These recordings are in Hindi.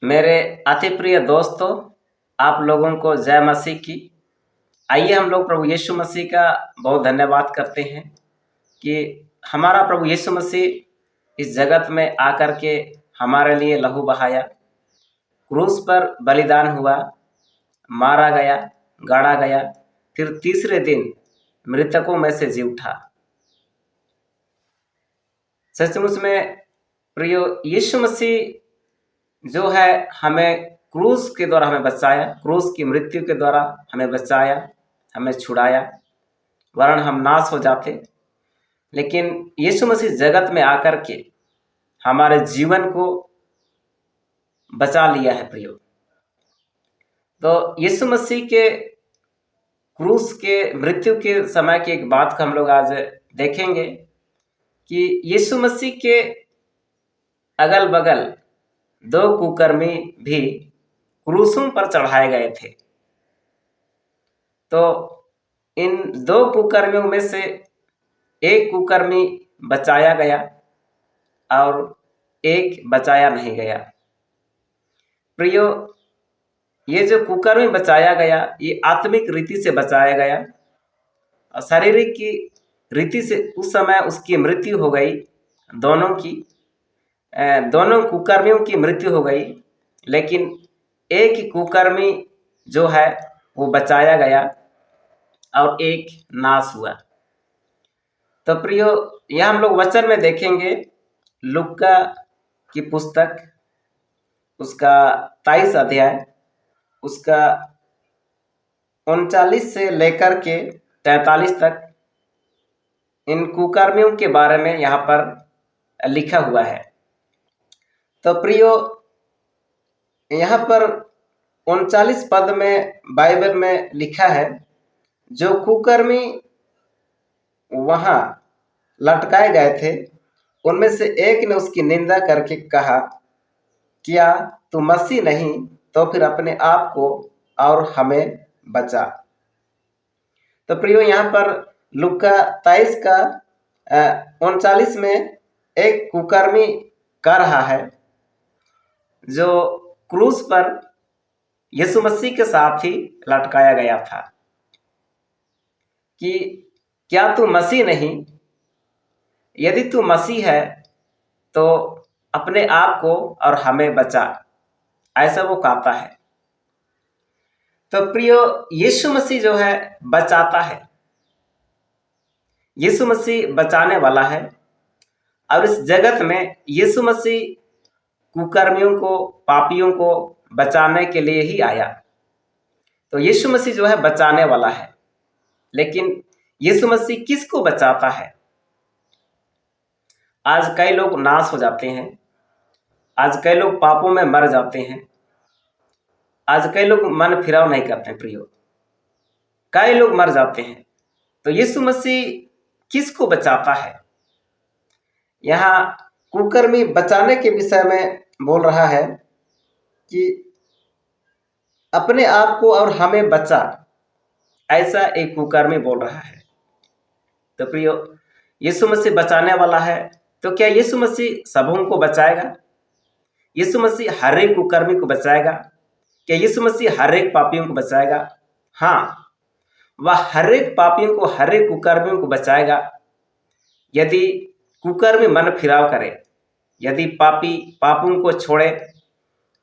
मेरे अति प्रिय दोस्तों, आप लोगों को जय मसीह की। आइए हम लोग प्रभु यीशु मसीह का बहुत धन्यवाद करते हैं कि हमारा प्रभु यीशु मसीह इस जगत में आकर के हमारे लिए लहू बहाया, क्रूस पर बलिदान हुआ, मारा गया, गाड़ा गया, फिर तीसरे दिन मृतकों में से जी उठा। सचमुच में प्रियो यीशु मसीह जो है हमें क्रूस के द्वारा हमें बचाया, क्रूस की मृत्यु के द्वारा हमें बचाया, हमें छुड़ाया, वरन हम नाश हो जाते। लेकिन यीशु मसीह जगत में आकर के हमारे जीवन को बचा लिया है प्रियो। तो यीशु मसीह के क्रूस के मृत्यु के समय की एक बात को हम लोग आज देखेंगे कि यीशु मसीह के अगल बगल दो कुकर्मी भी क्रूसों पर चढ़ाए गए थे। तो इन दो कुकर्मियों में से एक कुकर्मी बचाया गया और एक बचाया नहीं गया। प्रियो, ये जो कुकर्मी बचाया गया ये आत्मिक रीति से बचाया गया और शारीरिक की रीति से उस समय उसकी मृत्यु हो गई। दोनों कुकर्मियों की मृत्यु हो गई, लेकिन एक कुकर्मी जो है वो बचाया गया और एक नाश हुआ। तो प्रियो, यह हम लोग वचन में देखेंगे लूका की पुस्तक, उसका 23 अध्याय, उसका 39 से लेकर के 43 तक इन कुकर्मियों के बारे में यहाँ पर लिखा हुआ है। तो प्रियो, यहाँ पर 39 पद में बाइबल में लिखा है, जो कुकर्मी वहाँ लटकाए गए थे उनमें से एक ने उसकी निंदा करके कहा, क्या तू मसीह नहीं तो फिर अपने आप को और हमें बचा। तो प्रियो, यहाँ पर लूका 23 का 39 में एक कुकर्मी कह रहा है जो क्रूस पर यीशु मसीह के साथ ही लटकाया गया था कि क्या तू मसीह नहीं, यदि तू मसीह है तो अपने आप को और हमें बचा, ऐसा वो कहता है। तो प्रियो, यीशु मसीह जो है बचाता है, यीशु मसीह बचाने वाला है और इस जगत में यीशु मसीह कुकर्मियों को, पापियों को बचाने के लिए ही आया। तो यीशु मसीह जो है बचाने वाला है, लेकिन यीशु मसीह किसको बचाता है? आज कई लोग नाश हो जाते हैं, आज कई लोग पापों में मर जाते हैं, आज कई लोग मन फिराव नहीं करते प्रियो, कई लोग मर जाते हैं। तो यीशु मसीह किसको बचाता है? यहाँ कुकर्मी बचाने के विषय में बोल रहा है कि अपने आप को और हमें बचा, ऐसा एक कुकर्मी बोल रहा है। तो प्रियो, यीशु मसीह बचाने वाला है, तो क्या यीशु मसीह सबों को बचाएगा? यीशु मसीह हर एक कुकर्मी को बचाएगा? क्या यीशु मसीह हर एक पापियों को बचाएगा? हाँ, वह हर एक पापियों को, हर एक कुकर्मियों को बचाएगा यदि कुकर्मी मन फिराव करे, यदि पापी पापों को छोड़े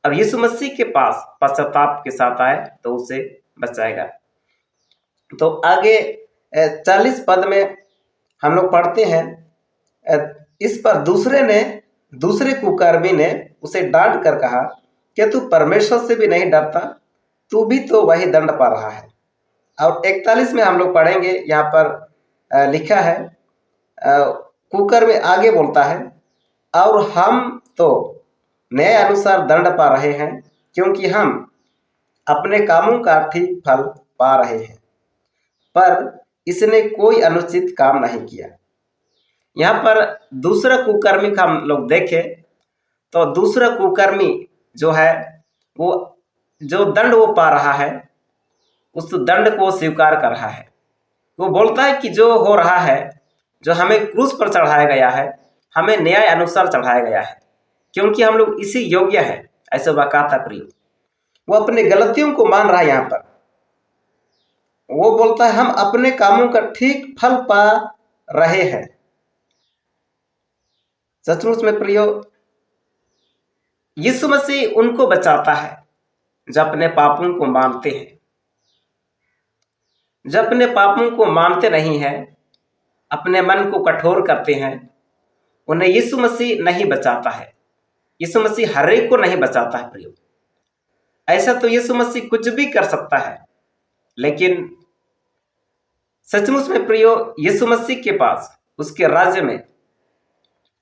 और यीशु मसीह के पास पश्चाताप के साथ आए तो उसे बचाएगा। तो आगे 40 पद में हम लोग पढ़ते हैं, इस पर दूसरे कुकर्मी ने उसे डांट कर कहा, क्या तू परमेश्वर से भी नहीं डरता? तू भी तो वही दंड पा रहा है। और 41 में हम लोग पढ़ेंगे, यहाँ पर लिखा है, कुकर्मी आगे बोलता है, और हम तो न्याय अनुसार दंड पा रहे हैं, क्योंकि हम अपने कामों का ठीक फल पा रहे हैं, पर इसने कोई अनुचित काम नहीं किया। यहाँ पर दूसरा कुकर्मी का हम लोग देखें तो दूसरा कुकर्मी जो है वो जो दंड वो पा रहा है उस दंड को स्वीकार कर रहा है। वो बोलता है कि जो हो रहा है, जो हमें क्रूस पर चढ़ाया गया है, हमें न्याय अनुसार चढ़ाया गया है, क्योंकि हम लोग इसी योग्य हैं, ऐसा वह कहा था प्रियो। वो अपने गलतियों को मान रहा है। यहाँ पर वो बोलता है हम अपने कामों का ठीक फल पा रहे हैं। सचमुच में प्रियो, यीशु मसीह उनको बचाता है जो अपने पापों को मानते हैं। जो अपने पापों को मानते नहीं हैं, अपने मन को कठोर करते हैं, उन्हें यीशु मसीह नहीं बचाता है। यीशु मसीह हर एक को नहीं बचाता है प्रियो। ऐसा तो यीशु मसीह कुछ भी कर सकता है, लेकिन सचमुच में प्रियो, यीशु मसीह के पास, उसके राज्य में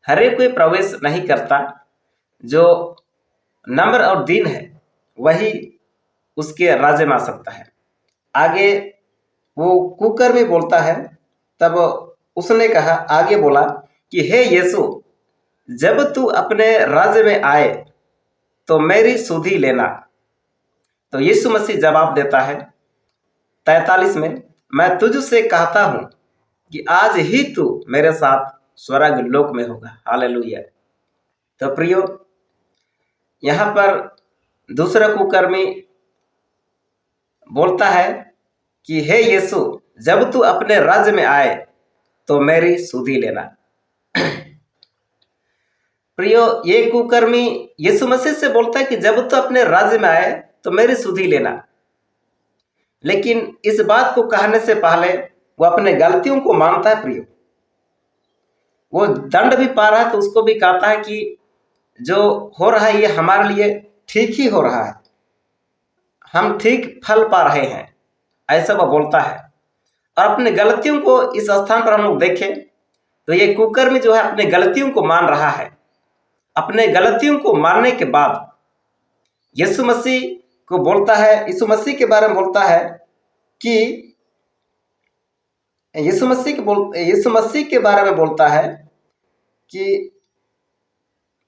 हर एक कोई प्रवेश नहीं करता। जो नम्र और दीन है वही उसके राज्य में आ सकता है। आगे वो कुकर्मी बोलता है, तब उसने कहा, आगे बोला कि हे यीशु, जब तू अपने राज्य में आए तो मेरी सुधि लेना। तो यीशु मसीह जवाब देता है 43 में, मैं तुझसे कहता हूं कि आज ही तू मेरे साथ स्वर्ग लोक में होगा। हालेलुया। तो प्रियो, यहां पर दूसरा कुकर्मी बोलता है कि हे यीशु, जब तू अपने राज्य में आए तो मेरी सुधि लेना। प्रियो, ये कुकर्मी यीशु मसीह से बोलता है कि जब तू अपने राज्य में आए तो मेरी सुधि लेना, लेकिन इस बात को कहने से पहले वो अपने गलतियों को मानता है प्रियो। वो दंड भी पा रहा है तो उसको भी कहता है कि जो हो रहा है ये हमारे लिए ठीक ही हो रहा है, हम ठीक फल पा रहे हैं, ऐसा वह बोलता है। और अपने गलतियों को इस स्थान पर हम लोग देखें तो ये कुकर्मी जो है अपने गलतियों को मान रहा है। अपने गलतियों को मानने के बाद यीशु मसीह को बोलता है, यीशु मसीह के बारे में बोलता है कि यीशु मसीह के बारे में बोलता है कि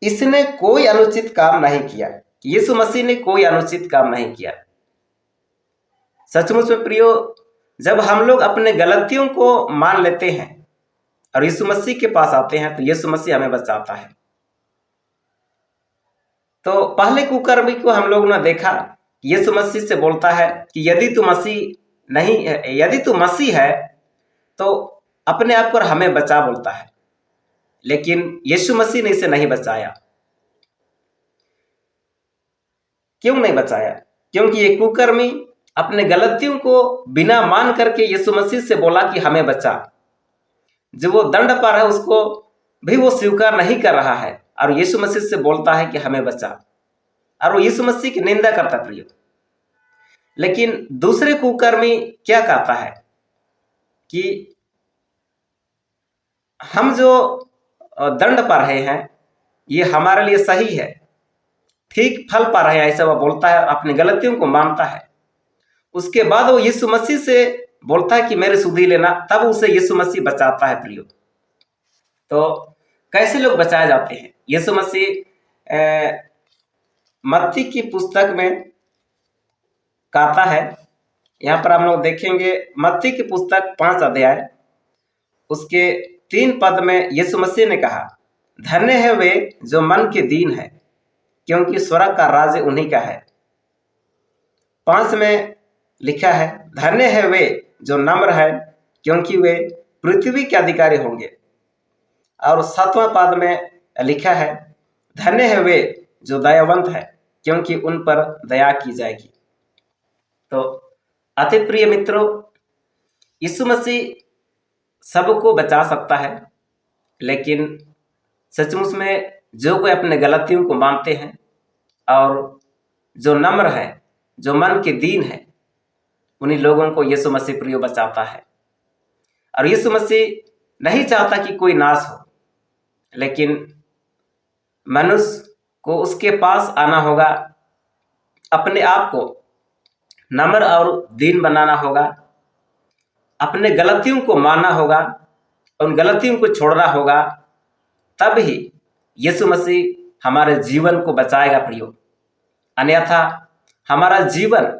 इसने कोई अनुचित काम नहीं किया। यीशु मसीह ने कोई अनुचित काम नहीं किया। सचमुच में प्रियो, जब हम लोग अपने गलतियों को मान लेते हैं और यीशु मसीह के पास आते हैं तो यीशु मसीह हमें बचाता है। तो पहले कुकर्मी को हम लोग ने देखा, यीशु मसीह से बोलता है कि यदि तू मसीह है तो अपने आप को हमें बचा, बोलता है। लेकिन यीशु मसीह ने इसे नहीं बचाया। क्यों नहीं बचाया? क्योंकि ये कुकर्मी अपने गलतियों को बिना मान करके यीशु मसीह से बोला कि हमें बचा। जो वो दंड पा रहा है उसको भी वो स्वीकार नहीं कर रहा है और यीशु मसीह से बोलता है कि हमें बचा, और वो यीशु मसीह की निंदा करता प्रिय। लेकिन दूसरे कुकर्मी क्या कहता है कि हम जो दंड पा रहे हैं ये हमारे लिए सही है, ठीक फल पा रहे हैं, ऐसा वह बोलता है, अपनी गलतियों को मानता है। उसके बाद वो यीशु मसीह से बोलता है कि मेरे सुधि लेना, तब उसे यीशु मसीह बचाता है प्रियो। तो कैसे लोग बचाए जाते हैं? यीशु मसीह मत्ती की पुस्तक में कहता है, यहाँ पर हम लोग देखेंगे मत्ती की पुस्तक 5 अध्याय उसके 3 पद में यीशु मसीह ने कहा, धन्य है वे जो मन के दीन है, क्योंकि स्वर्ग का राज्य उन्हीं का है। 5 में लिखा है, धन्य है वे जो नम्र है, क्योंकि वे पृथ्वी के अधिकारी होंगे। और 7वां पद में लिखा है, धन्य है वे जो दयावंत है, क्योंकि उन पर दया की जाएगी। तो अति प्रिय मित्रों, यीशु मसीह सबको बचा सकता है, लेकिन सचमुच में जो कोई अपने गलतियों को मानते हैं और जो नम्र है, जो मन के दीन है, उन्हीं लोगों को यीशु मसीह प्रिय बचाता है। और यीशु मसीह नहीं चाहता कि कोई नाश हो, लेकिन मनुष्य को उसके पास आना होगा, अपने आप को नम्र और दीन बनाना होगा, अपने गलतियों को मानना होगा, उन गलतियों को छोड़ना होगा, तब ही यीशु मसीह हमारे जीवन को बचाएगा प्रियो। अन्यथा हमारा जीवन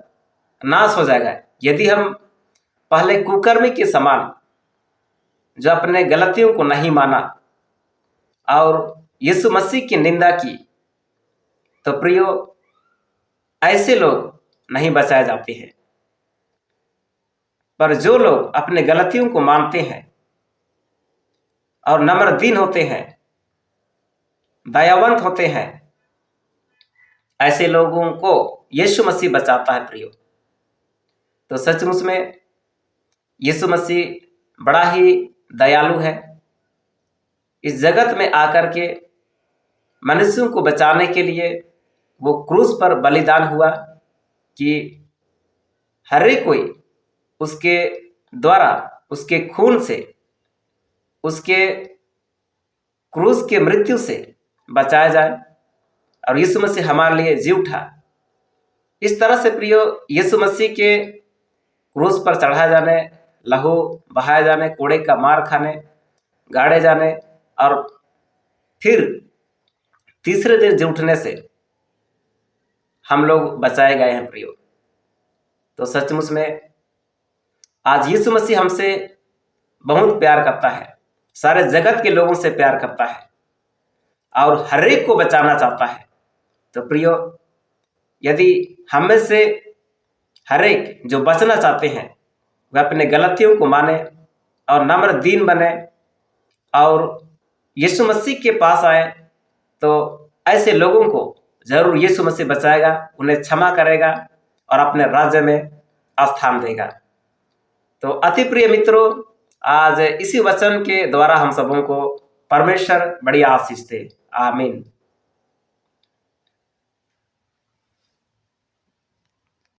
नाश हो जाएगा यदि हम पहले कुकर्मी के समान जो अपने गलतियों को नहीं माना और यीशु मसीह की निंदा की। तो प्रियो, ऐसे लोग नहीं बचाए जाते हैं। पर जो लोग अपने गलतियों को मानते हैं और नम्र दीन होते हैं, दयावंत होते हैं, ऐसे लोगों को यीशु मसीह बचाता है प्रियो। तो सचमुच में यीशु मसीह बड़ा ही दयालु है। इस जगत में आकर के मनुष्यों को बचाने के लिए वो क्रूस पर बलिदान हुआ कि हर एक कोई उसके द्वारा, उसके खून से, उसके क्रूस के मृत्यु से बचाया जाए। और यीशु मसीह हमारे लिए जी उठा। इस तरह से प्रियो, यीशु मसीह के क्रूस पर चढ़ाए जाने, लहू बहाए जाने, कोड़े का मार खाने, गाड़े जाने और फिर तीसरे दिन जी उठने से हम लोग बचाए गए हैं प्रियो। तो सचमुच में आज यीशु मसीह हमसे बहुत प्यार करता है, सारे जगत के लोगों से प्यार करता है और हर एक को बचाना चाहता है। तो प्रियो, यदि हम में से हर एक जो बचना चाहते हैं वह अपने गलतियों को माने और नम्र दीन बने और यीशु मसीह के पास आए, तो ऐसे लोगों को जरूर यीशु मसीह बचाएगा, उन्हें क्षमा करेगा और अपने राज्य में स्थान देगा। तो अति प्रिय मित्रों, आज इसी वचन के द्वारा हम सबों को परमेश्वर बड़ी आशीष दे। आमीन।